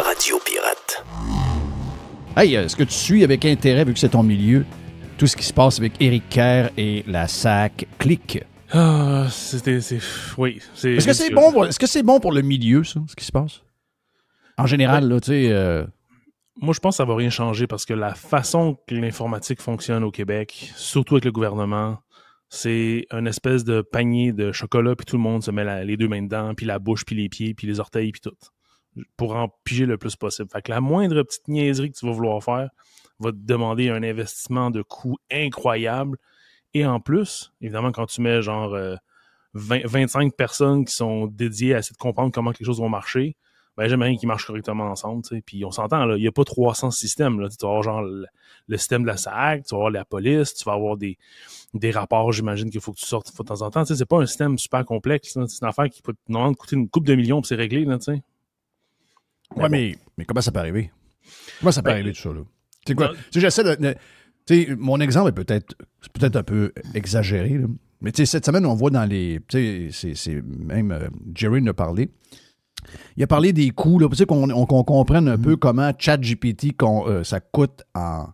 Radio Pirate. Hey, est-ce que tu suis avec intérêt, vu que c'est ton milieu, tout ce qui se passe avec Éric Kerr et la SAC Click? Oui. Est-ce que c'est bon pour le milieu, ça, ce qui se passe? En général, là, tu sais... Moi, je pense que ça va rien changer parce que la façon que l'informatique fonctionne au Québec, surtout avec le gouvernement, c'est une espèce de panier de chocolat, puis tout le monde se met les deux mains dedans, puis la bouche, puis les pieds, puis les orteils, puis tout, pour en piger le plus possible. Fait que la moindre petite niaiserie que tu vas vouloir faire va te demander un investissement de coût incroyable. Et en plus, évidemment, quand tu mets genre 25 personnes qui sont dédiées à essayer de comprendre comment les choses vont marcher, ben jamais rien qui marche correctement ensemble, tu sais. Puis on s'entend, là, il n'y a pas 300 systèmes, là. Tu vas avoir genre le système de la SAC, tu vas avoir la police, tu vas avoir des rapports, j'imagine qu'il faut que tu sortes de temps en temps. Tu sais, c'est pas un système super complexe, là. C'est une affaire qui peut normalement coûter une couple de millions puis c'est réglé, là, tu sais. Ouais, mais comment ça peut arriver? Comment ça peut arriver tout ça, là? Tu sais quoi? Tu sais, j'essaie de... Tu sais, mon exemple est peut-être un peu exagéré, là. Mais tu sais, cette semaine, on voit dans les... Tu sais, c'est même... Jerry en a parlé. Il a parlé des coûts, là, tu sais, qu'on comprenne un peu comment ChatGPT, ça coûte en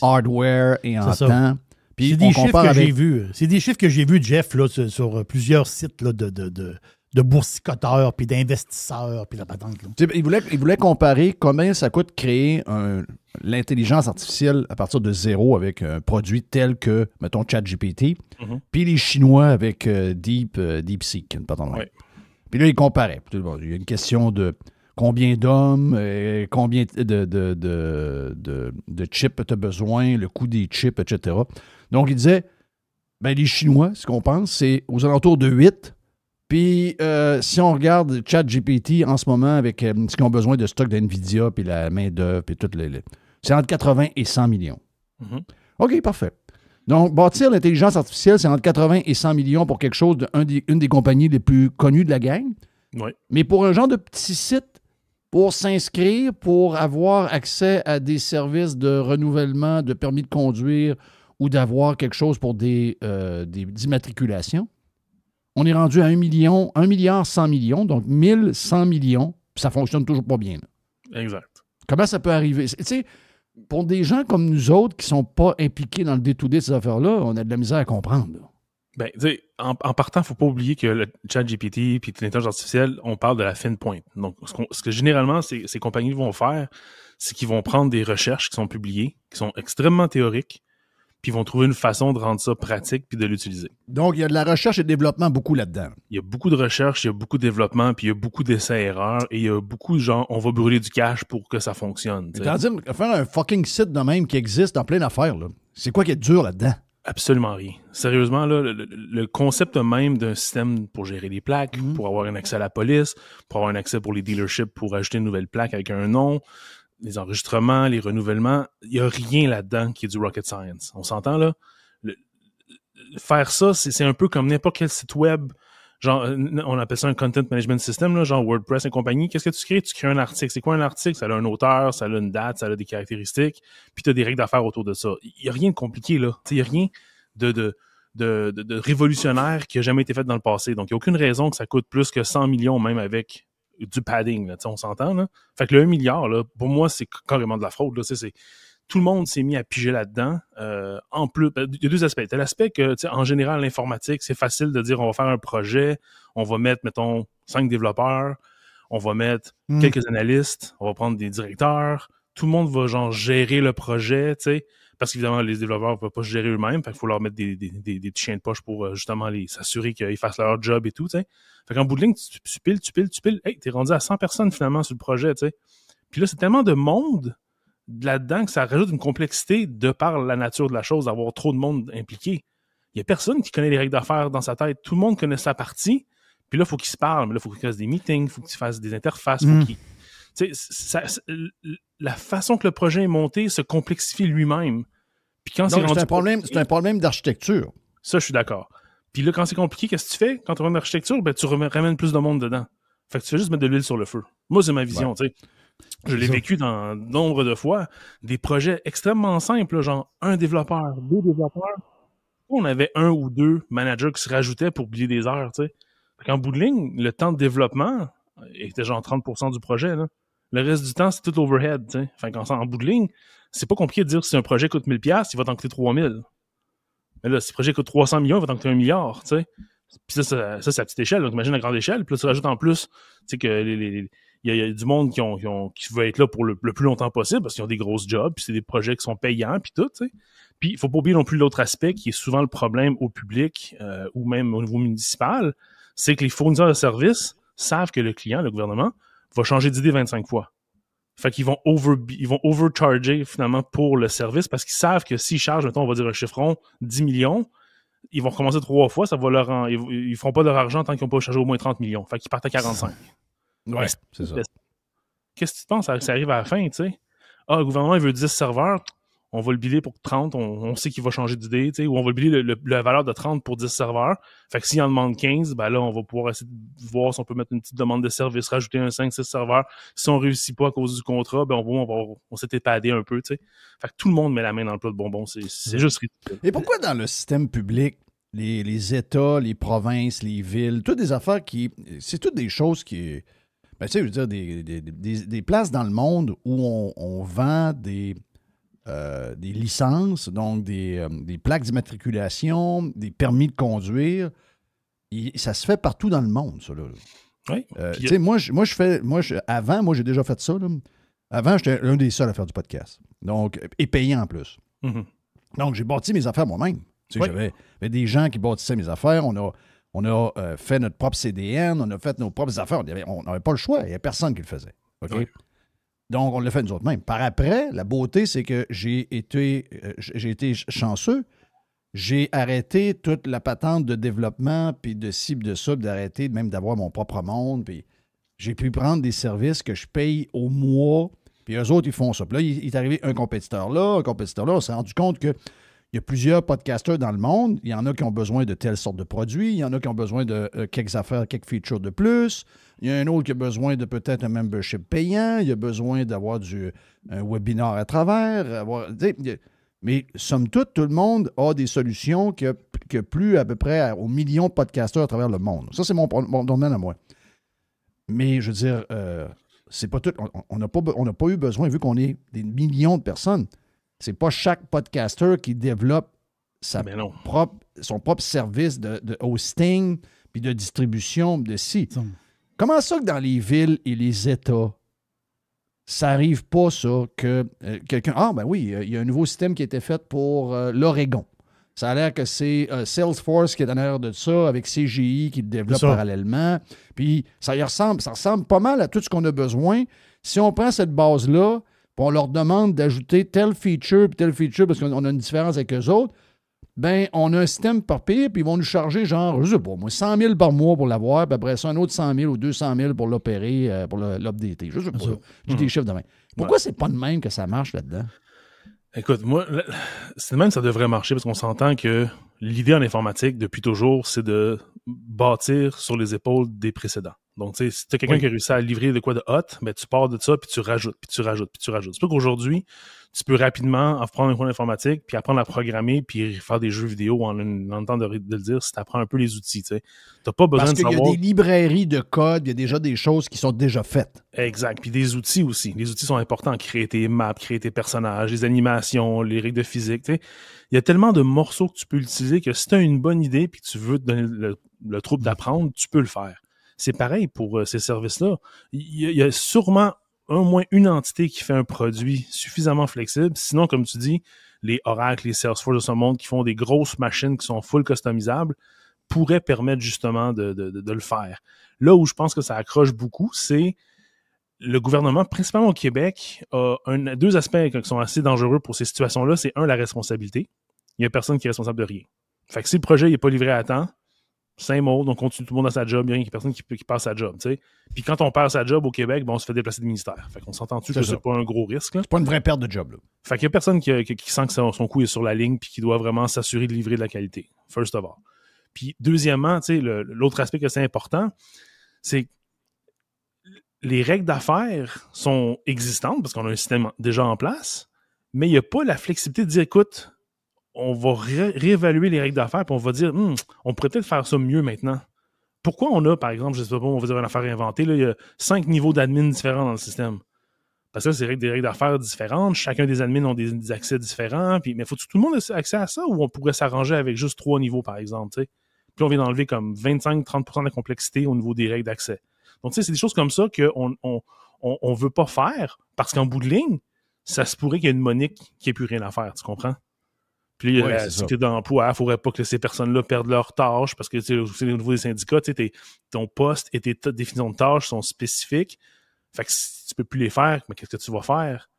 hardware et en temps. Puis c'est des chiffres que j'ai vus. C'est des chiffres que j'ai vus, Jeff, là, sur plusieurs sites là, de boursicoteurs, puis d'investisseurs, puis la patente. Là. Il voulait comparer combien ça coûte créer l'intelligence artificielle à partir de zéro avec un produit tel que, mettons, ChatGPT, puis les Chinois avec DeepSeek. Ouais. Puis là, il comparait. Il y a une question de combien d'hommes, combien de chips tu as besoin, le coût des chips, etc. Donc, il disait, ben les Chinois, ce qu'on pense, c'est aux alentours de 8. Puis, si on regarde ChatGPT en ce moment avec ce qu'ils ont besoin de stock d'NVIDIA, puis la main-d'œuvre, puis tout c'est entre 80 et 100 millions. OK, parfait. Donc, bâtir l'intelligence artificielle, c'est entre 80 et 100 millions pour quelque chose une des compagnies les plus connues de la gang. Oui. Mais pour un genre de petit site, pour s'inscrire, pour avoir accès à des services de renouvellement, de permis de conduire ou d'avoir quelque chose pour des immatriculations, on est rendu à 1 milliard 100 millions, donc 1100 millions, puis ça fonctionne toujours pas bien. Là. Exact. Comment ça peut arriver? Tu sais, pour des gens comme nous autres qui ne sont pas impliqués dans le day-to-day de ces affaires-là, on a de la misère à comprendre. Là. Ben, tu sais, en partant, il ne faut pas oublier que le ChatGPT et l'intelligence artificielle, on parle de la fine pointe. Donc, ce que généralement ces compagnies vont faire, c'est qu'ils vont prendre des recherches qui sont publiées, qui sont extrêmement théoriques, puis ils vont trouver une façon de rendre ça pratique puis de l'utiliser. Donc, il y a de la recherche et de développement beaucoup là-dedans. Il y a beaucoup de recherche, il y a beaucoup de développement, puis il y a beaucoup d'essais-erreurs, et il y a beaucoup de gens, on va brûler du cash pour que ça fonctionne. C'est-à-dire, faire un fucking site de même qui existe dans plein d'affaires, là, c'est quoi qui est dur là-dedans? Absolument rien. Sérieusement, là, le concept même d'un système pour gérer les plaques, pour avoir un accès à la police, pour avoir un accès pour les dealerships, pour ajouter une nouvelle plaque avec un nom, les enregistrements, les renouvellements, il n'y a rien là-dedans qui est du rocket science. On s'entend, là? Faire ça, c'est un peu comme n'importe quel site web. Genre, on appelle ça un content management system, là, genre WordPress et compagnie. Qu'est-ce que tu crées? Tu crées un article. C'est quoi un article? Ça a un auteur, ça a une date, ça a des caractéristiques, puis tu as des règles d'affaires autour de ça. Il n'y a rien de compliqué, là. Il n'y a rien de révolutionnaire qui a jamais été fait dans le passé. Donc, il n'y a aucune raison que ça coûte plus que 100 millions, même avec du padding, là, on s'entend, là. Fait que le 1 milliard, là, pour moi, c'est carrément de la fraude, là. Tout le monde s'est mis à piger là-dedans. En plus, il y a deux aspects. T'as l'aspect que, en général, l'informatique, c'est facile de dire on va faire un projet, on va mettre, mettons, 5 développeurs, on va mettre quelques analystes, on va prendre des directeurs, tout le monde va genre gérer le projet, tu sais, parce qu'évidemment, les développeurs ne peuvent pas se gérer eux-mêmes, fait qu'il faut leur mettre des petits chiens de poche pour justement s'assurer qu'ils fassent leur job et tout, tu sais. Fait qu'en bout de ligne, tu piles, hey, t'es rendu à 100 personnes finalement sur le projet, tu sais. Puis là, c'est tellement de monde là-dedans que ça rajoute une complexité de par la nature de la chose, d'avoir trop de monde impliqué. Il y a personne qui connaît les règles d'affaires dans sa tête. Tout le monde connaît sa partie, puis là, il faut qu'il se parle, mais là, il faut qu'il fasse des meetings, il faut qu'il fasse des interfaces, la façon que le projet est monté se complexifie lui-même. Puis quand donc, c'est un problème d'architecture. Ça, je suis d'accord. Puis là, quand c'est compliqué, qu'est-ce que tu fais? Quand tu ramènes l'architecture, ben, tu ramènes plus de monde dedans. Fait que tu fais juste mettre de l'huile sur le feu. Moi, c'est ma vision, tu sais. Je l'ai vécu dans nombre de fois. Des projets extrêmement simples, là, genre un développeur, 2 développeurs. On avait 1 ou 2 managers qui se rajoutaient pour oublier des heures, tu sais. En bout de ligne, le temps de développement était genre 30% du projet, là. Le reste du temps, c'est tout l'overhead, tu sais. Fait qu'en bout de ligne, c'est pas compliqué de dire que si un projet coûte 1000$, il va t'en coûter 3000$. Mais là, si le projet coûte 300 millions, il va t'en coûter 1 milliard, tu sais. Puis ça, c'est à petite échelle. Donc, imagine la grande échelle. Puis là, tu rajoutes en plus, tu sais, que il y a du monde qui veut être là pour le plus longtemps possible parce qu'ils ont des grosses jobs, puis c'est des projets qui sont payants, puis tout, tu sais. Puis, il faut pas oublier non plus l'autre aspect qui est souvent le problème au public ou même au niveau municipal, c'est que les fournisseurs de services savent que le client, le gouvernement, va changer d'idée 25 fois. Fait qu'ils vont overcharger finalement pour le service parce qu'ils savent que s'ils chargent, mettons, on va dire un chiffron, 10 millions, ils vont recommencer 3 fois, ça va ils feront pas leur argent tant qu'ils n'ont pas chargé au moins 30 millions. Fait qu'ils partent à 45. Ouais, c'est ça. Qu'est-ce que tu penses? Ça arrive à la fin, tu sais. Ah, le gouvernement, il veut 10 serveurs, on va le biller pour 30, on sait qu'il va changer d'idée, tu sais, ou on va le biller la valeur de 30 pour 10 serveurs. Fait que s'il en demande 15, ben là, on va pouvoir essayer de voir si on peut mettre une petite demande de service, rajouter un 5-6 serveurs. Si on réussit pas à cause du contrat, ben on s'est épadé un peu, tu sais. Fait que tout le monde met la main dans le plat de bonbons, c'est juste ridicule. Et pourquoi dans le système public, les États, les provinces, les villes, toutes des affaires c'est toutes des choses qui... Ben, tu sais, je veux dire, des places dans le monde où on vend des licences, donc des plaques d'immatriculation, des permis de conduire. Ça se fait partout dans le monde, ça, là. Oui. Tu sais, avant, j'ai déjà fait ça, là. Avant, j'étais l'un des seuls à faire du podcast. Donc, et payant en plus. Mm-hmm. Donc, j'ai bâti mes affaires moi-même. Tu sais, Oui. j'avais des gens qui bâtissaient mes affaires. On a fait notre propre CDN, on a fait nos propres affaires. On n'avait pas le choix. Il n'y avait personne qui le faisait. OK? Oui. Donc, on l'a fait nous autres mêmes. Par après, la beauté, c'est que j'ai été chanceux. J'ai arrêté toute la patente de développement, puis de cible de ça, puis d'arrêter même d'avoir mon propre monde. Puis j'ai pu prendre des services que je paye au mois, puis eux autres, ils font ça. Puis là, il est arrivé un compétiteur là. On s'est rendu compte que il y a plusieurs podcasters dans le monde. Il y en a qui ont besoin de telle sorte de produits. Il y en a qui ont besoin de quelques affaires, quelques features de plus. Il y a un autre qui a besoin de peut-être un membership payant. Il y a besoin d'avoir un webinar à travers. Mais somme toute, tout le monde a des solutions que plus à peu près aux millions de podcasters à travers le monde. Ça, c'est mon domaine à moi. Mais je veux dire, c'est pas tout. On n'a pas eu besoin, vu qu'on est des millions de personnes. C'est pas chaque podcaster qui développe son propre service de hosting, puis de distribution, de ci. Comment ça que dans les villes et les États, ça n'arrive pas, ça, que quelqu'un... Ah, ben oui, il y a un nouveau système qui a été fait pour l'Oregon. Ça a l'air que c'est Salesforce qui est en arrière de ça, avec CGI qui le développe parallèlement. Puis ça ressemble pas mal à tout ce qu'on a besoin. Si on prend cette base-là, puis on leur demande d'ajouter tel feature, parce qu'on a une différence avec eux autres, ben on a un système par pays, puis ils vont nous charger genre, je sais pas, moi, 100 000 par mois pour l'avoir, puis après ça, un autre 100 000 ou 200 000 pour l'opérer, pour l'updater. Je sais pas. J'ai des chiffres de même. Pourquoi c'est pas de même que ça marche là-dedans? Écoute, moi, c'est de même que ça devrait marcher, parce qu'on s'entend que l'idée en informatique, depuis toujours, c'est de bâtir sur les épaules des précédents. Donc, tu sais, si tu as quelqu'un qui a réussi à livrer de quoi de hot, ben, tu pars de ça, puis tu rajoutes, puis tu rajoutes, puis tu rajoutes. C'est pas qu'aujourd'hui, tu peux rapidement apprendre un cours d'informatique, puis apprendre à programmer, puis faire des jeux vidéo en le temps de le dire, si tu apprends un peu les outils, tu sais. T'as pas besoin de savoir... Parce qu'il y a des librairies de code, il y a déjà des choses qui sont déjà faites. Exact. Puis des outils aussi. Les outils sont importants. Créer tes maps, créer tes personnages, les animations, les règles de physique, tu sais. Il y a tellement de morceaux que tu peux utiliser que si tu as une bonne idée puis que tu veux te donner le trouble d'apprendre, tu peux le faire. C'est pareil pour ces services-là. Il y a sûrement au moins une entité qui fait un produit suffisamment flexible. Sinon, comme tu dis, les Oracle, les Salesforce de ce monde qui font des grosses machines qui sont full customisables pourraient permettre justement de le faire. Là où je pense que ça accroche beaucoup, c'est le gouvernement, principalement au Québec, a deux aspects qui sont assez dangereux pour ces situations-là. C'est la responsabilité. Il n'y a personne qui est responsable de rien. Fait que si le projet n'est pas livré à temps, 5 mots, on continue tout le monde à sa job, il n'y a personne qui passe sa job, tu sais. Puis quand on perd sa job au Québec, on se fait déplacer de ministère. Fait qu'on s'entend-tu que c'est pas un gros risque, là? C'est pas une vraie perte de job, là. Fait qu'il y a personne qui sent que son coup est sur la ligne puis qui doit vraiment s'assurer de livrer de la qualité. First of all. Puis deuxièmement, tu sais, l'autre aspect que c'est important, c'est les règles d'affaires sont existantes parce qu'on a un système déjà en place, mais il n'y a pas la flexibilité de dire, écoute, on va réévaluer les règles d'affaires puis on va dire, on pourrait peut-être faire ça mieux maintenant. Pourquoi on a, par exemple, je sais pas, on va dire une affaire inventée, là, il y a 5 niveaux d'admin différents dans le système. Parce que c'est des règles d'affaires différentes. Chacun des admins ont des accès différents. Puis, mais faut que tout le monde ait accès à ça ou on pourrait s'arranger avec juste 3 niveaux, par exemple, tu sais? Puis on vient d'enlever comme 25-30% de la complexité au niveau des règles d'accès. Donc, tu sais, c'est des choses comme ça qu'on veut pas faire parce qu'en bout de ligne, ça se pourrait qu'il y ait une Monique qui ait plus rien à faire, tu comprends? Puis la sécurité d'emploi, il ne faudrait pas que ces personnes-là perdent leur tâche parce que au niveau des syndicats, ton poste et tes définitions de tâches sont spécifiques. Fait que si tu peux plus les faire, mais qu'est-ce que tu vas faire?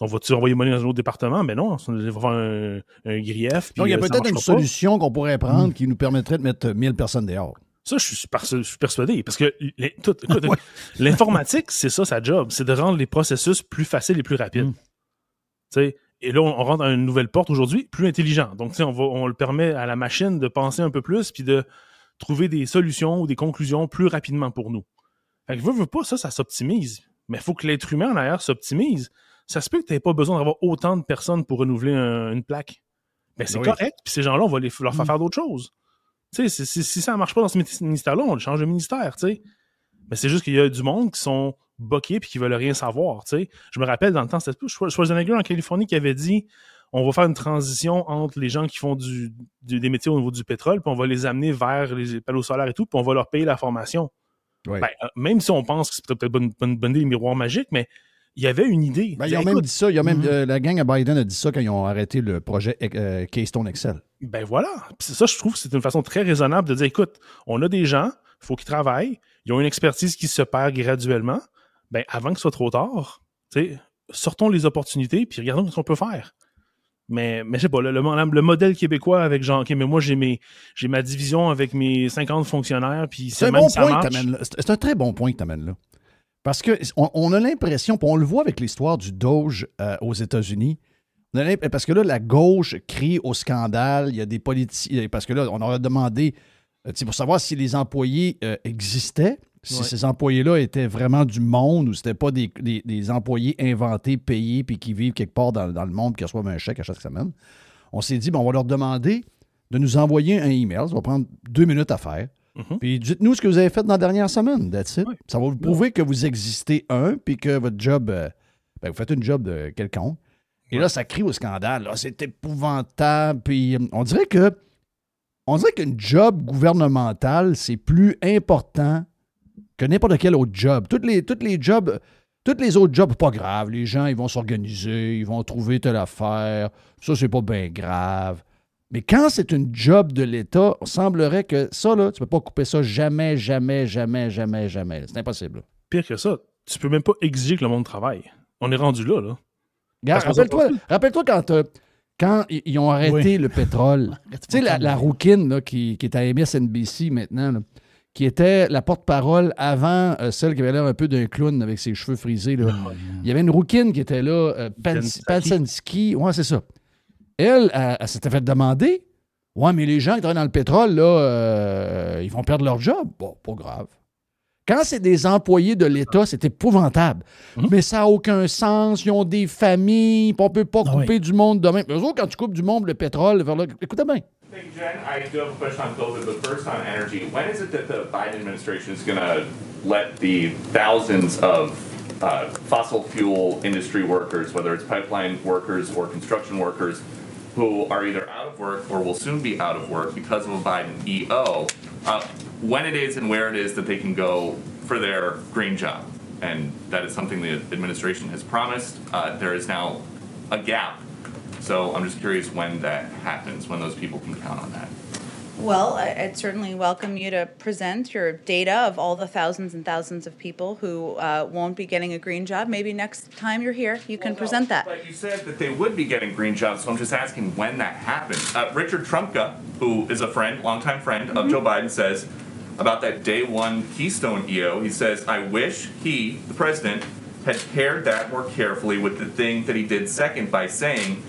On va-tu envoyer monnaie dans un autre département? Ben non, on va faire un grief. Donc, il y a peut-être une solution qu'on pourrait prendre qui nous permettrait de mettre 1000 personnes dehors. Ça, je suis persuadé. Parce que l'informatique, c'est ça, sa job. C'est de rendre les processus plus faciles et plus rapides. Et là, on rentre dans une nouvelle porte aujourd'hui, plus intelligente. Donc, on le permet à la machine de penser un peu plus puis de trouver des solutions ou des conclusions plus rapidement pour nous. Fait que veut pas, ça s'optimise. Mais il faut que l'être humain en arrière s'optimise. Ça se peut que tu n'aies pas besoin d'avoir autant de personnes pour renouveler une plaque. Ben, c'est correct. Puis ces gens-là, on va leur faire d'autres choses. Tu sais, si ça ne marche pas dans ce ministère-là, on le change de ministère, tu sais. Mais c'est juste qu'il y a du monde qui sont boqués et qui veulent rien savoir, tu sais. Je me rappelle, dans le temps, c'était Schwarzenegger en Californie qui avait dit on va faire une transition entre les gens qui font des métiers au niveau du pétrole, puis on va les amener vers les panneaux solaires et tout, puis on va leur payer la formation. Ouais. Ben, même si on pense que c'est peut-être pas une bonne idée, les miroirs magiques, mais il y avait une idée. Ben, ils ont même dit ça. La gang à Biden a dit ça quand ils ont arrêté le projet Keystone Excel. Ben voilà. Puis ça, je trouve que c'est une façon très raisonnable de dire, écoute, on a des gens, il faut qu'ils travaillent, ils ont une expertise qui se perd graduellement. Ben, avant que ce soit trop tard, sortons les opportunités puis regardons ce qu'on peut faire. Mais je sais pas, le modèle québécois avec genre, OK, mais moi, j'ai ma division avec mes 50 fonctionnaires, puis c'est même ça marche. C'est un très bon point que tu amènes là. Parce qu'on a l'impression, puis on le voit avec l'histoire du Doge aux États-Unis, parce que là, la gauche crie au scandale, il y a des politiciens, parce que là, on aurait demandé, pour savoir si les employés existaient, si ces employés-là étaient vraiment du monde ou c'était pas des employés inventés, payés, puis qui vivent quelque part dans le monde, qui reçoivent un chèque à chaque semaine. On s'est dit, on va leur demander de nous envoyer un email, ça va prendre 2 minutes à faire. Puis dites-nous ce que vous avez fait dans la dernière semaine, that's it. Ça va vous prouver que vous existez puis que votre job, vous faites une job de quelconque. Et là, ça crie au scandale. Là, c'est épouvantable. Puis on dirait qu'une job gouvernementale, c'est plus important que n'importe quel autre job. Tous les autres jobs, pas grave. Les gens, ils vont s'organiser, ils vont trouver telle affaire. Ça, c'est pas bien grave. Mais quand c'est une job de l'État, il semblerait que ça, là, tu ne peux pas couper ça jamais. C'est impossible. Pire que ça, tu peux même pas exiger que le monde travaille. On est rendu là. Regarde, rappelle-toi quand ils ont arrêté le pétrole. Tu sais, la rouquine là, qui est à MSNBC maintenant, là, qui était la porte-parole avant celle qui avait l'air un peu d'un clown avec ses cheveux frisés. Là. Il y avait une rouquine qui était là, Palsinski. Ouais, c'est ça. Elle s'était fait demander, mais les gens qui travaillent dans le pétrole, là, ils vont perdre leur job. Bon, pas grave. Quand c'est des employés de l'État, c'est épouvantable. Mais ça n'a aucun sens. Ils ont des familles. On ne peut pas couper du monde demain. Mais eux autres, quand tu coupes du monde, le pétrole, écoutez bien. Thank you, Jen. I do have a question on COVID, but first on energy. When is it that the Biden administration is going to let the thousands of fossil fuel industry workers, whether it's pipeline workers or construction workers, who are either out of work or will soon be out of work because of a Biden EO, when it is and where it is that they can go for their green job? And that is something the administration has promised. There is now a gap. So I'm just curious when that happens, when those people can count on that. Well, I'd certainly welcome you to present your data of all the thousands and thousands of people who won't be getting a green job. Maybe next time you're here, you can present that. But you said that they would be getting green jobs, so I'm just asking when that happens. Richard Trumka, who is a friend, longtime friend of Joe Biden, says about that day one Keystone EO, he says, I wish he, the president, had paired that more carefully with the thing that he did second by saying,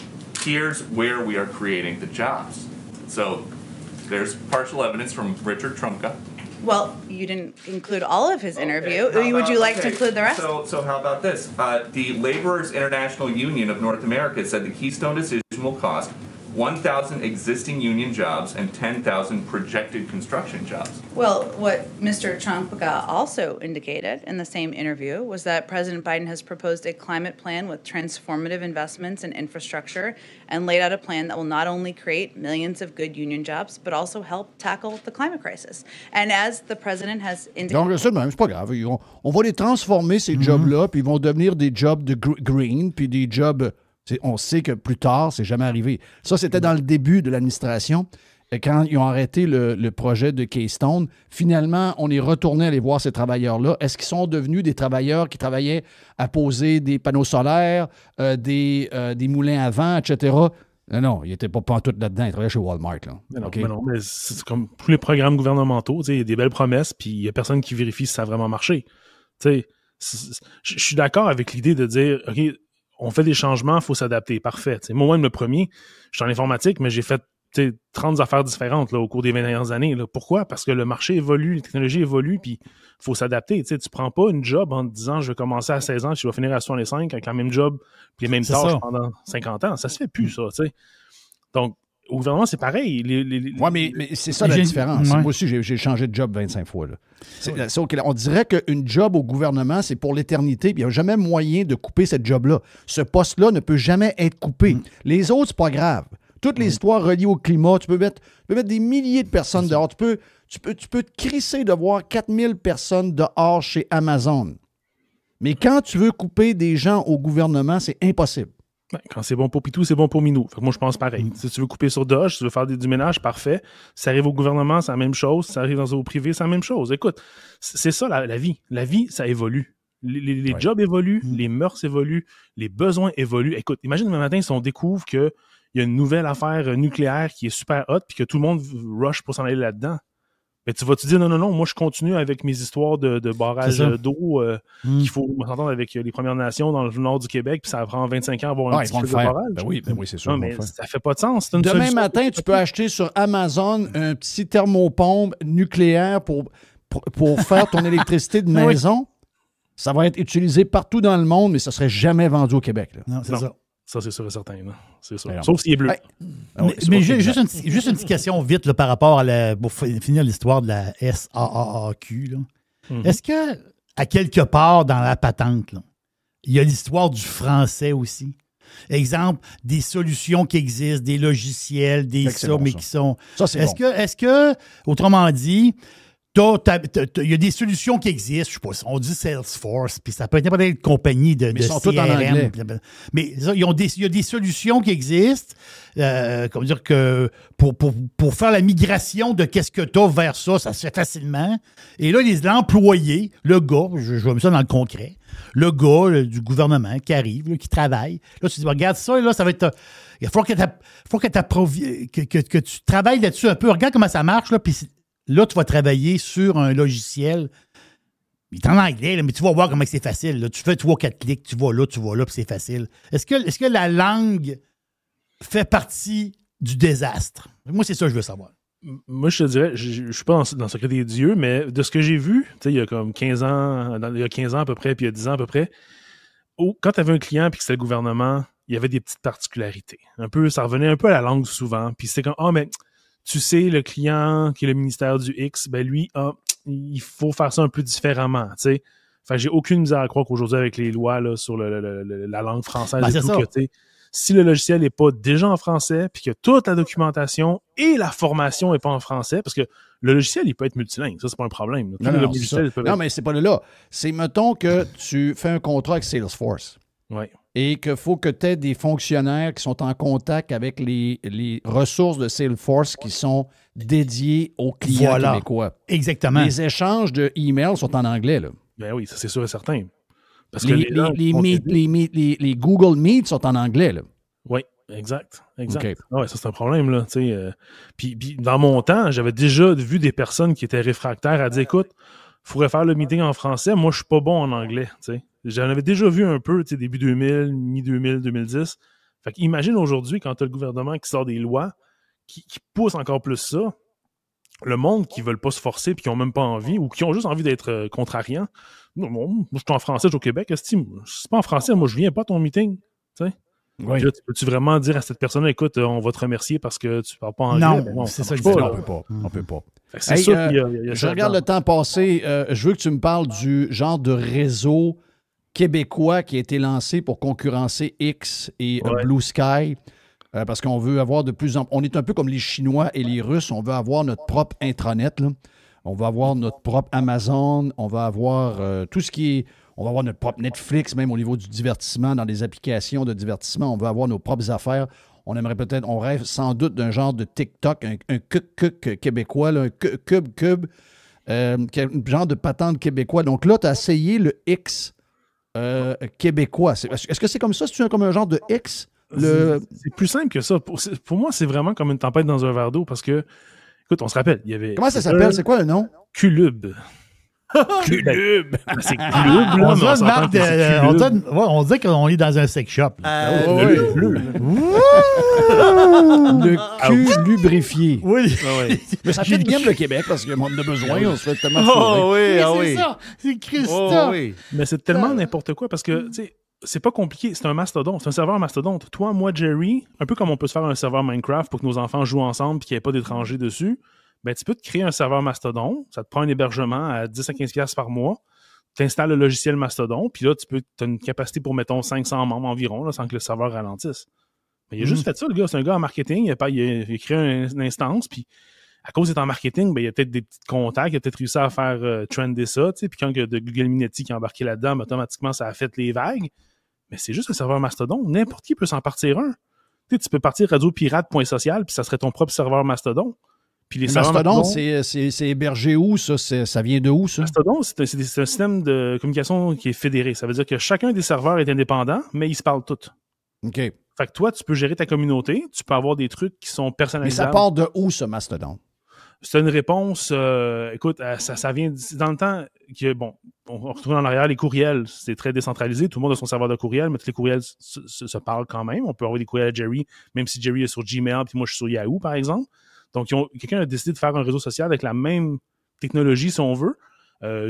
here's where we are creating the jobs. So there's partial evidence from Richard Trumka. Well, you didn't include all of his interview. Would you like to include the rest? So how about this? The Laborers International Union of North America said the Keystone decision will cost 1,000 existing union jobs and 10,000 projected construction jobs. Well, what Mr. Champaga also indicated in the same interview was that President Biden has proposed a climate plan with transformative investments in infrastructure and laid out a plan that will not only create millions of good union jobs, but also help tackle the climate crisis. And as the president has indicated... Donc, ça, c'est pas grave. On va les transformer, ces jobs-là, puis ils vont devenir des jobs de green, puis des jobs... On sait que plus tard, c'est jamais arrivé. Ça, c'était dans le début de l'administration. Quand ils ont arrêté le projet de Keystone, finalement, on est retourné aller voir ces travailleurs-là. Est-ce qu'ils sont devenus des travailleurs qui travaillaient à poser des panneaux solaires, des moulins à vent, etc.? Non, ils n'étaient pas pantoute là-dedans. Ils travaillaient chez Walmart. Là. Mais c'est comme tous les programmes gouvernementaux. Il y a des belles promesses, puis il n'y a personne qui vérifie si ça a vraiment marché. Je suis d'accord avec l'idée de dire, OK, on fait des changements, il faut s'adapter. Parfait. Moi-même, le premier, je suis en informatique, mais j'ai fait 30 affaires différentes là, au cours des 20 dernières années. Là. Pourquoi? Parce que le marché évolue, les technologies évoluent, puis il faut s'adapter. Tu prends pas une job en te disant je vais commencer à 16 ans, puis je vais finir à 65 avec la même job, puis les mêmes tâches pendant 50 ans. Ça se fait plus, ça. T'sais. Donc, au gouvernement, c'est pareil. Oui, mais c'est ça la différence. Ouais. Moi aussi, j'ai changé de job 25 fois. Là. On dirait qu'une job au gouvernement, c'est pour l'éternité, puis il n'y a jamais moyen de couper cette job-là. Ce poste-là ne peut jamais être coupé. Les autres, c'est pas grave. Toutes les histoires reliées au climat, tu peux mettre des milliers de personnes dehors. Tu peux te crisser de voir 4000 personnes dehors chez Amazon. Mais quand tu veux couper des gens au gouvernement, c'est impossible. Ben, quand c'est bon pour Pitou, c'est bon pour Minou. Fait que moi, je pense pareil. Si tu veux couper sur Dodge, si tu veux faire du ménage, parfait. Si ça arrive au gouvernement, c'est la même chose. Si ça arrive au privé, c'est la même chose. Écoute, c'est ça la vie. La vie, ça évolue. Les jobs évoluent, les mœurs évoluent, les besoins évoluent. Écoute, imagine demain matin, si on découvre qu'il y a une nouvelle affaire nucléaire qui est super hot puis que tout le monde rush pour s'en aller là-dedans. Mais tu vas te dire, non, moi je continue avec mes histoires de barrage d'eau qu'il faut s'entendre avec les Premières Nations dans le nord du Québec, puis ça prend 25 ans à avoir un petit peu de barrage. Ben oui, c'est sûr. Non, mais ça fait pas de sens. Demain matin, tu peux acheter sur Amazon un petit thermopompe nucléaire pour faire ton électricité de maison. Ça va être utilisé partout dans le monde, mais ça ne serait jamais vendu au Québec. Là. Non, c'est ça. Ça, c'est sûr et certain. Là. C'est sûr. Sauf s'il est bleu. Mais juste une petite question vite là, par rapport pour finir l'histoire de la SAAQ. Là. Est-ce que, à quelque part dans la patente, là, il y a l'histoire du français aussi? Exemple, des solutions qui existent, des logiciels, mais qui sont... Ça, c'est Est-ce que, autrement dit... Il y a des solutions qui existent, je sais pas, on dit Salesforce, puis ça peut être n'importe quelle compagnie de ils sont CRM. tous en anglais. Mais il y a des solutions qui existent, comment dire que pour faire la migration de qu'est-ce que tu as vers ça, ça se fait facilement. Et là, l'employé, le gars, je vais mettre ça dans le concret, le gars du gouvernement qui arrive, là, qui travaille, là, tu dis, regarde ça, là, ça va être... Il va falloir que tu travailles là-dessus un peu. Regarde comment ça marche, là, puis là, tu vas travailler sur un logiciel. Il est en anglais, là, mais tu vas voir comment c'est facile. Là. Tu fais 3-4 clics, tu vas là, puis c'est facile. Est-ce que la langue fait partie du désastre? Moi, c'est ça que je veux savoir. Moi, je te dirais, je ne suis pas dans le secret des dieux, mais de ce que j'ai vu, il y a comme 15 ans, il y a 15 ans à peu près, puis il y a 10 ans à peu près, quand tu avais un client et que c'était le gouvernement, il y avait des petites particularités. Ça revenait un peu à la langue souvent. Puis c'était comme, mais... Tu sais, le client qui est le ministère du X, ben lui, il faut faire ça un peu différemment, tu sais. Fait que j'ai aucune misère à croire qu'aujourd'hui, avec les lois là, sur la langue française et tout, que, si le logiciel n'est pas déjà en français, puis que toute la documentation et la formation n'est pas en français, parce que le logiciel, il peut être multilingue, ça, c'est pas un problème. Non, mais c'est pas là. C'est, mettons que tu fais un contrat avec Salesforce. Oui. Et qu'il faut que tu aies des fonctionnaires qui sont en contact avec les ressources de Salesforce qui sont dédiées aux clients québécois. Exactement. Les échanges de emails sont en anglais. Là. Ben oui, ça c'est sûr et certain. Parce que les Google Meet sont en anglais. Là. Oui, exact. Okay. Ouais, ça c'est un problème. Là, puis dans mon temps, j'avais déjà vu des personnes qui étaient réfractaires à dire, écoute, il faudrait faire le meeting en français. Moi, je suis pas bon en anglais. T'sais. J'en avais déjà vu un peu, début 2000, mi-2000, 2010. Fait qu'imagine aujourd'hui, quand tu as le gouvernement qui sort des lois, qui pousse encore plus ça, le monde qui ne veulent pas se forcer et qui n'ont même pas envie, ou qui ont juste envie d'être contrariants. Moi, je suis en français, je suis au Québec. C'est pas en français, moi, je viens pas à ton meeting. T'sais. Oui. Puis là, peux-tu vraiment dire à cette personne, écoute, on va te remercier parce que tu parles pas anglais? Non, Ben c'est ça marche le pas, dit. là. On peut pas. Fait que c'est Hey, ça qu'il y a je ça regarde dedans. le temps passer. Je veux que tu me parles du genre de réseau québécois qui a été lancé pour concurrencer X et Ouais. Blue Sky. Parce qu'on veut avoir de plus en plus... On est un peu comme les Chinois et les Russes. On veut avoir notre propre intranet, là. On va avoir notre propre Amazon. On va avoir tout ce qui est... On va avoir notre propre Netflix, même au niveau du divertissement, dans les applications de divertissement. On veut avoir nos propres affaires. On aimerait peut-être... On rêve sans doute d'un genre de TikTok, un cuc québécois, là, un cube, un genre de patente québécois. Donc là, tu as essayé le X québécois. Est-ce que c'est comme ça? C'est comme un genre de X? C'est plus simple que ça. Pour moi, c'est vraiment comme une tempête dans un verre d'eau parce que, écoute, on se rappelle, il y avait. Comment ça s'appelle? C'est quoi le nom? Culube. Culube! C'est Culube, là. On mais dirait une s'entend marque que c'est de- on Culube. dirait- ouais, on dirait qu'on est dans un sex shop. là. Le cul lubrifié. Oui. Ah ouais. Mais ça fait bien le Québec parce qu'on en a besoin. On se fait tellement Oh fourrer. oui, C'est ça. C'est Christophe. Oh oui. Mais c'est tellement n'importe quoi parce que, tu sais, c'est pas compliqué. C'est un mastodonte. C'est un serveur mastodonte. Toi, moi, Jerry, un peu comme on peut se faire un serveur Minecraft pour que nos enfants jouent ensemble et qu'il n'y ait pas d'étrangers dessus, ben, tu peux te créer un serveur mastodonte. Ça te prend un hébergement à 10 à 15 piastres par mois. Tu installes le logiciel Mastodon, puis là, tu as une capacité pour, mettons, 500 membres environ, là, sans que le serveur ralentisse. Mais il a juste fait ça, le gars. C'est un gars en marketing. Il a créé une instance, puis à cause d'être en marketing, ben, il y a peut-être des petits contacts. Il a peut-être réussi à faire trender ça, tu sais. Puis quand il y a de Google Minetti qui est embarqué là-dedans, ben, automatiquement, ça a fait les vagues. Mais c'est juste un serveur Mastodon. N'importe qui peut s'en partir un. Tu sais, tu peux partir radiopirate.social, puis ça serait ton propre serveur Mastodon. Puis les serveurs Mastodon, c'est hébergé où, ça? Ça vient de où, ça? Mastodon, c'est un système de communication qui est fédéré. Ça veut dire que chacun des serveurs est indépendant, mais ils se parlent tous. OK. Fait que toi, tu peux gérer ta communauté, tu peux avoir des trucs qui sont Mais personnalisables. ça part de où, ce Mastodon? C'est une réponse, écoute, ça vient dans le temps que, bon, on retrouve en arrière les courriels, c'est très décentralisé, tout le monde a son serveur de courriel, mais tous les courriels se parlent quand même. On peut envoyer des courriels à Jerry, même si Jerry est sur Gmail, puis moi je suis sur Yahoo, par exemple. Donc, quelqu'un a décidé de faire un réseau social avec la même technologie, si on veut,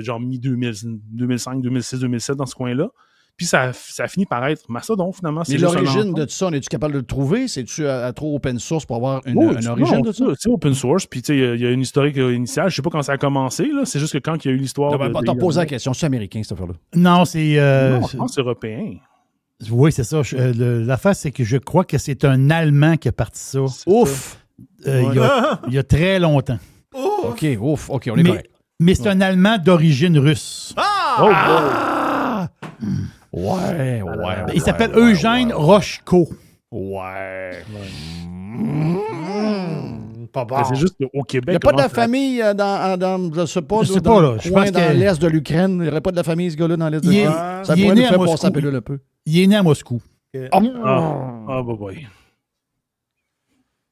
genre mi-2005, 2006, 2007, dans ce coin-là. Puis ça a fini par être Mastodon, finalement. Mais C'est juste un l'origine ensemble. de ça, on est-tu capable de le trouver? C'est-tu à trop open source pour avoir une Oui, origine de ça? C'est open source, puis tu sais, il y a une historique initiale. Je sais pas quand ça a commencé, là. C'est juste que quand il y a eu l'histoire. T'as posé la question, c'est américain, cette affaire-là. Non, c'est. Non, je pense que c'est européen. Oui, c'est ça. L'affaire, c'est que je crois que c'est un Allemand qui a parti ça Ouf! il y a très longtemps. OK, ouf, OK, on est correct. Mais c'est un Allemand d'origine russe. Oh, Ouais. Il s'appelle Eugène Rochko. Ouais. Pas bon. ben, c'est juste qu'au Il Québec. n'y a pas de la comment ça- famille dans je sais pas, Je sais dans pas, le là. Je coin pense dans que- l'est de l'Ukraine. Il n'y aurait pas de la famille, ce gars-là, dans l'est de Il est- l'Ukraine. Ça il est pourrait né nous à faire Moscou. passer la pilule un peu. Il est né à Moscou. Ah, bah, boy.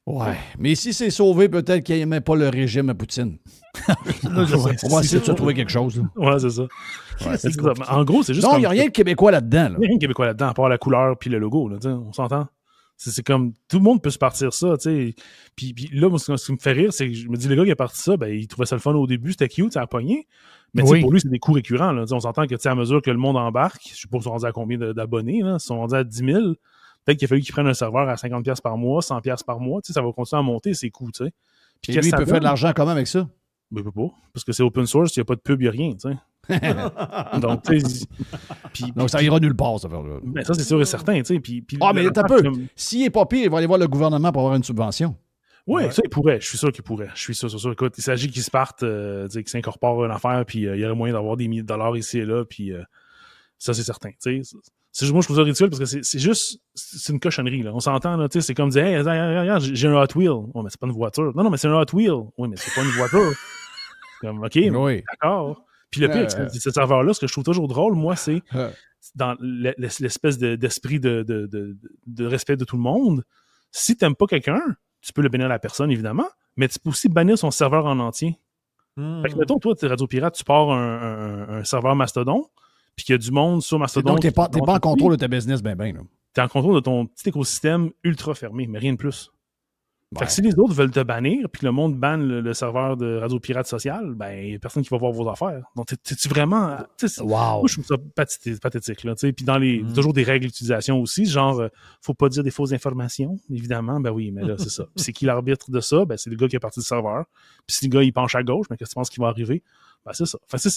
Ouais. Mais si c'est sauvé, peut-être qu'il n'aimait pas le régime à Poutine. On va essayer de se trouver quelque chose. Là. Ouais, c'est ça. C'est ça. Mais en gros, c'est juste. Non, il comme- n'y a rien de québécois là-dedans. Là. Il y a rien de québécois là-dedans, à part la couleur puis le logo, là, tu sais, on s'entend. C'est comme, tout le monde peut se partir ça, tu sais. Puis là, moi, ce qui me fait rire, c'est que je me dis, le gars qui a parti ça, ben, il trouvait ça le fun au début, c'était cute, ça a pogné. Mais tu sais, Oui. pour lui, c'est des coûts récurrents, là. Tu sais, on s'entend que, tu sais, à mesure que le monde embarque, je sais pas si ils sont rendus à combien d'abonnés, là, ils sont rendus à 10 000. Peut-être qu'il a fallu qu'ils prennent un serveur à 50$ par mois, 100$ par mois, tu sais, ça va continuer à monter, ces coûts, tu sais. Puis Et qu'est-ce lui, il que peut ça faire de donne? l'argent comment avec ça? Ben, il peut pas. Parce que c'est open source, il n'y a pas de pub, il n'y a rien, tu sais. Donc, tu sais. Donc, ça ira nulle part, ça. Faire-là. Ben, ça, c'est sûr et certain, tu sais. Puis, Ah, mais t'as l'affaire, peu. c'est comme- S'il n'est pas pire, il va aller voir le gouvernement pour avoir une subvention. Oui, ça, il pourrait. Je suis sûr qu'il pourrait. Je suis sûr. Écoute, il s'agit qu'ils se partent, qu'ils s'incorporent une affaire, puis il y aurait moyen d'avoir des milliers de dollars ici et là, puis ça, c'est certain. Tu sais, moi, je trouve ça ridicule parce que c'est juste, c'est une cochonnerie, là. On s'entend, là, tu sais, c'est comme dire, hey, regarde, j'ai un Hot Wheel. Ouais, mais c'est pas une voiture. Non, mais c'est un Hot Wheel. Oui, mais c'est pas une voiture. Comme, OK, Oui. d'accord. Puis le pire, c'est ce serveur-là, ce que je trouve toujours drôle, moi, c'est dans l'espèce d'esprit de respect de tout le monde. Si t'aimes pas quelqu'un, tu peux le bannir à la personne, évidemment, mais tu peux aussi bannir son serveur en entier. Fait que, mettons, toi, t'es Radio Pirate, tu pars un serveur Mastodon, puis qu'il y a du monde sur Mastodon. Donc, t'es pas qui- en contrôle de ta business, ben. Là. T'es en contrôle de ton petit écosystème ultra fermé, mais rien de plus. Fait que si les autres veulent te bannir, puis que le monde banne le serveur de Radio Pirate Social, ben, il n'y a personne qui va voir vos affaires. Donc, t'es-tu vraiment. Wow. Moi, je trouve ça pathétique, là. Puis dans les. Toujours des règles d'utilisation aussi, genre, faut pas dire des fausses informations, évidemment. Ben oui, mais là, c'est ça. Puis c'est qui l'arbitre de ça? Ben, c'est le gars qui est parti du serveur. Puis si le gars, il penche à gauche, ben, qu'est-ce que tu penses qu'il va arriver? Ben, c'est ça. Enfin, ça,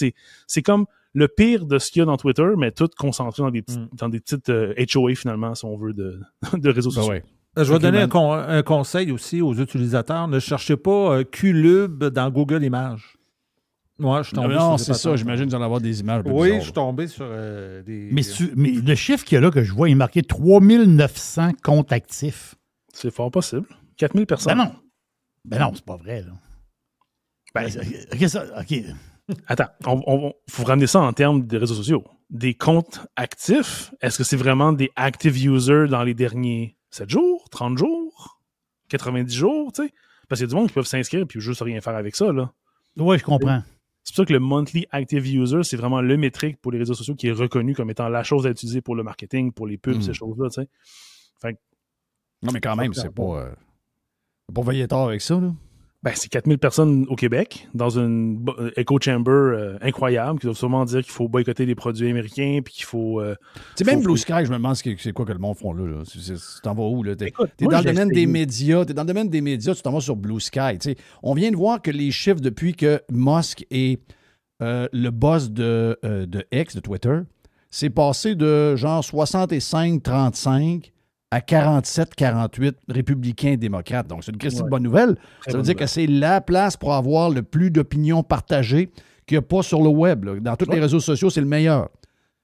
c'est comme le pire de ce qu'il y a dans Twitter, mais tout concentré dans des petites HOA, finalement, si on veut, de réseaux sociaux. Ouais. Je vais donner un conseil aussi aux utilisateurs. Ne cherchez pas QLub dans Google Images. Moi, je suis tombé Non, sur c'est ça. J'imagine que vous allez avoir des images. Oui, je suis tombé sur des... Mais le chiffre qu'il y a là que je vois, il est marqué 3900 comptes actifs. C'est fort possible. 4000 personnes. Ben non, c'est pas vrai, là. OK. Attends, faut ramener ça en termes de réseaux sociaux. Des comptes actifs, est-ce que c'est vraiment des active users dans les derniers 7 jours, 30 jours, 90 jours, tu sais? Parce qu'il y a du monde qui peuvent s'inscrire puis juste rien faire avec ça, là. Oui, je comprends. C'est pour ça que le monthly active user, c'est vraiment le métrique pour les réseaux sociaux qui est reconnu comme étant la chose à utiliser pour le marketing, pour les pubs, ces choses-là, tu sais. Fait que, non, mais quand même, c'est pas veiller tard avec ça, là. ben, c'est 4000 personnes au Québec dans une echo chamber incroyable qui doivent sûrement dire qu'il faut boycotter les produits américains puis qu'il faut... Tu sais, même Blue Sky, je me demande c'est quoi que le monde font là. Tu t'en vas où, là? T'es Écoute, dans moi, le domaine j'ai des essayé. médias. T'es dans le domaine des médias, tu t'en vas sur Blue Sky. Tu sais, on vient de voir que les chiffres depuis que Musk est le boss de X, de Twitter, c'est passé de genre 65-35 à 47-48 républicains et démocrates. Donc, c'est une question de bonne nouvelle. Ça veut dire que c'est la place pour avoir le plus d'opinions partagées qu'il n'y a pas sur le web. Là. Dans tous les réseaux sociaux, c'est le meilleur.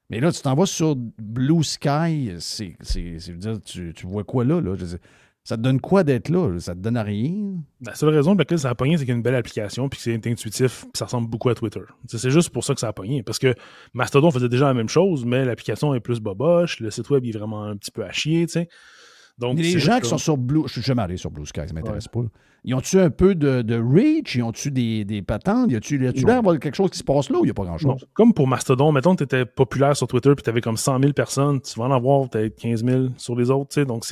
Mais là, tu t'en vas sur Blue Sky, je veux dire, tu vois quoi là? Je veux dire, ça te donne quoi d'être là? Ça te donne à rien? La seule raison pour laquelle ça a pogné, c'est qu'il y a une belle application puis que c'est intuitif puis ça ressemble beaucoup à Twitter. C'est juste pour ça que ça a pogné. Parce que Mastodon faisait déjà la même chose, mais l'application est plus boboche, le site web est vraiment un petit peu à chier, tu sais. Donc, Mais les gens qui sont sur Blue... Je suis jamais allé sur Blue Sky, ça ne m'intéresse pas. Là. Ils ont-tu un peu de reach? Ils ont-tu des patentes? Y a-tu l'air d'avoir quelque chose qui se passe là ou il n'y a pas grand-chose? Non. Comme pour Mastodon, mettons que tu étais populaire sur Twitter puis tu avais comme 100 000 personnes, tu vas en avoir peut-être 15 000 sur les autres, tu sais. Donc,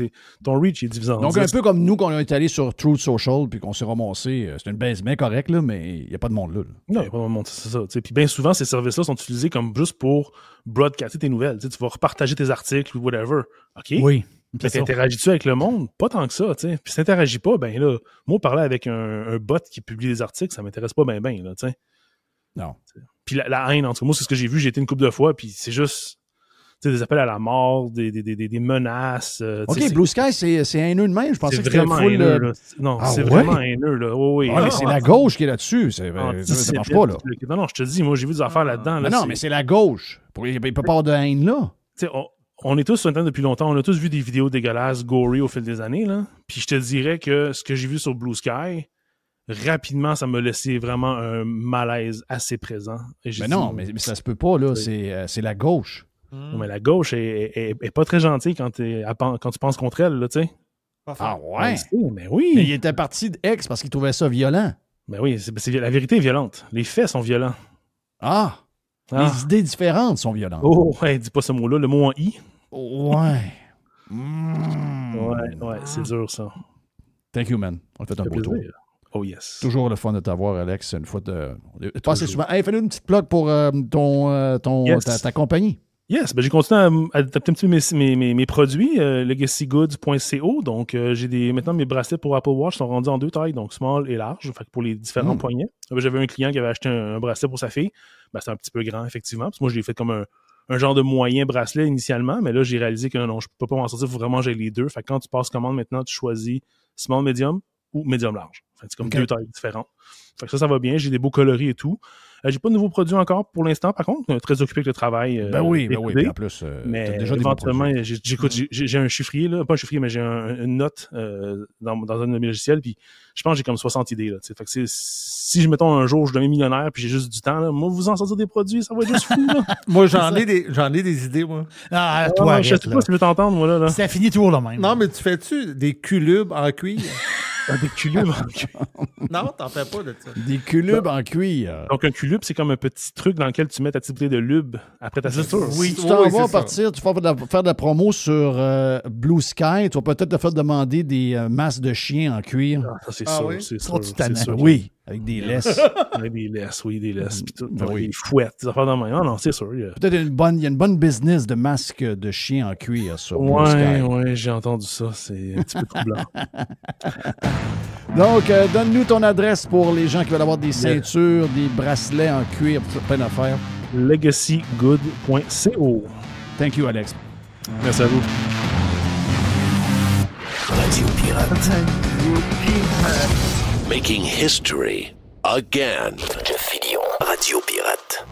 ton reach est divisé en 10. Donc, un peu comme nous, quand on est allé sur Truth Social puis qu'on s'est ramassé, c'est une baisse bien correcte, là, mais il n'y a pas de monde là. Non, il n'y a pas de monde, c'est ça. T'sais. Puis bien souvent, ces services-là sont utilisés comme juste pour broadcaster tes nouvelles. T'sais, tu vas repartager tes articles ou whatever. OK? Oui. Fait t'interagis-tu avec le monde? Pas tant que ça, tu sais. Puis si t'interagis pas, ben là, moi, parler avec un bot qui publie des articles, ça m'intéresse pas ben, là, tu sais. Non. Puis la haine, en tout cas, moi, c'est ce que j'ai vu, j'ai été une couple de fois, puis c'est juste, tu sais, des appels à la mort, des menaces. OK, Blue Sky, c'est haineux de même. Je pensais que c'était vraiment full... haineux, là. Non, Ah c'est ouais? vraiment haineux, là. Oui, mais c'est la gauche qui est là-dessus. Ça marche pas, là. Non, je te dis, moi, j'ai vu des affaires là-dedans. Là, mais c'est la gauche. Il ne peut pas avoir de haine là. Tu sais, on est tous sur Internet depuis longtemps, on a tous vu des vidéos dégueulasses, gory au fil des années, là. Puis je te dirais que ce que j'ai vu sur Blue Sky, rapidement, ça m'a laissé vraiment un malaise assez présent. Mais non, mais ça se peut pas, là. C'est la gauche. Non, mais la gauche est pas très gentille quand tu penses contre elle, là, tu sais. Ah ouais? Mais oui! Mais il était parti de X parce qu'il trouvait ça violent. Mais oui, la vérité est violente. Les faits sont violents. Ah! Les idées différentes sont violentes. Oh, ouais, dis pas ce mot-là, le mot en I. Ouais. Ouais, c'est dur, ça. Thank you, man. On a fait un beau tour. Oh, yes. Toujours le fun de t'avoir, Alex. Une fois de... Passez souvent. Hey, fais-nous une petite plug pour ta compagnie. Yes, ben j'ai continué à adapter un petit peu mes produits, legacygoods.co. Donc, j'ai maintenant mes bracelets pour Apple Watch sont rendus en 2 tailles, donc small et large, fait que pour les différents poignets. J'avais un client qui avait acheté un bracelet pour sa fille. Ben, c'était un petit peu grand, effectivement. Parce que moi, je l'ai fait comme un genre de moyen bracelet initialement, mais là, j'ai réalisé que non, je peux pas m'en sortir, il faut vraiment que j'aie les deux. Fait que quand tu passes commande maintenant, tu choisis small, medium ou medium large. Fait que c'est comme 2 tailles différentes. Fait que ça va bien. J'ai des beaux coloris et tout. J'ai pas de nouveaux produits encore pour l'instant, par contre. Très occupé avec le travail. Ben oui. Puis en plus, mais déjà éventuellement, j'ai un chiffrier, là. Pas un chiffrier, mais j'ai une note dans un de mes logiciels. Puis je pense que j'ai comme 60 idées. Là, fait que si je mettons un jour, je deviens millionnaire puis j'ai juste du temps, là, moi, vous en sortir des produits, ça va être juste fou. Là. Moi, j'en ai des idées, moi. Ah, toi, je sais pas si je veux t'entendre, moi, là. Ça finit toujours le même. Non, mais tu fais-tu des culubes en cuir? Des culubes en cuir. Non, t'en fais pas de ça. Des culubes en cuir. Donc, un culube, c'est comme un petit truc dans lequel tu mets ta petite bouteille de lube après ta ceinture. Oui, Si tu t'en oui, vas c'est ça. partir, tu vas faire de la promo sur Blue Sky, tu vas peut-être te faire demander des masques de chiens en cuir. Ah, ça, c'est Ah sûr, oui? c'est Trop sûr. titanant. C'est sûr. Oui, avec des laisses. Avec des laisses, oui, des laisses. Puis tout, Oui. des fouettes, des affaires dans le même. Ah non, c'est sûr. Il y a- Peut-être il y a une bonne business de masques de chiens en cuir sur Blue Sky. Ouais, j'ai entendu ça. C'est un petit peu troublant. Donc, donne-nous ton adresse pour les gens qui veulent avoir des ceintures, des bracelets en cuir, plein d'affaires. LegacyGood.co. Thank you, Alex. Merci à vous. Radio Pirate. Making history again. Jeff Fillion, Radio Pirate.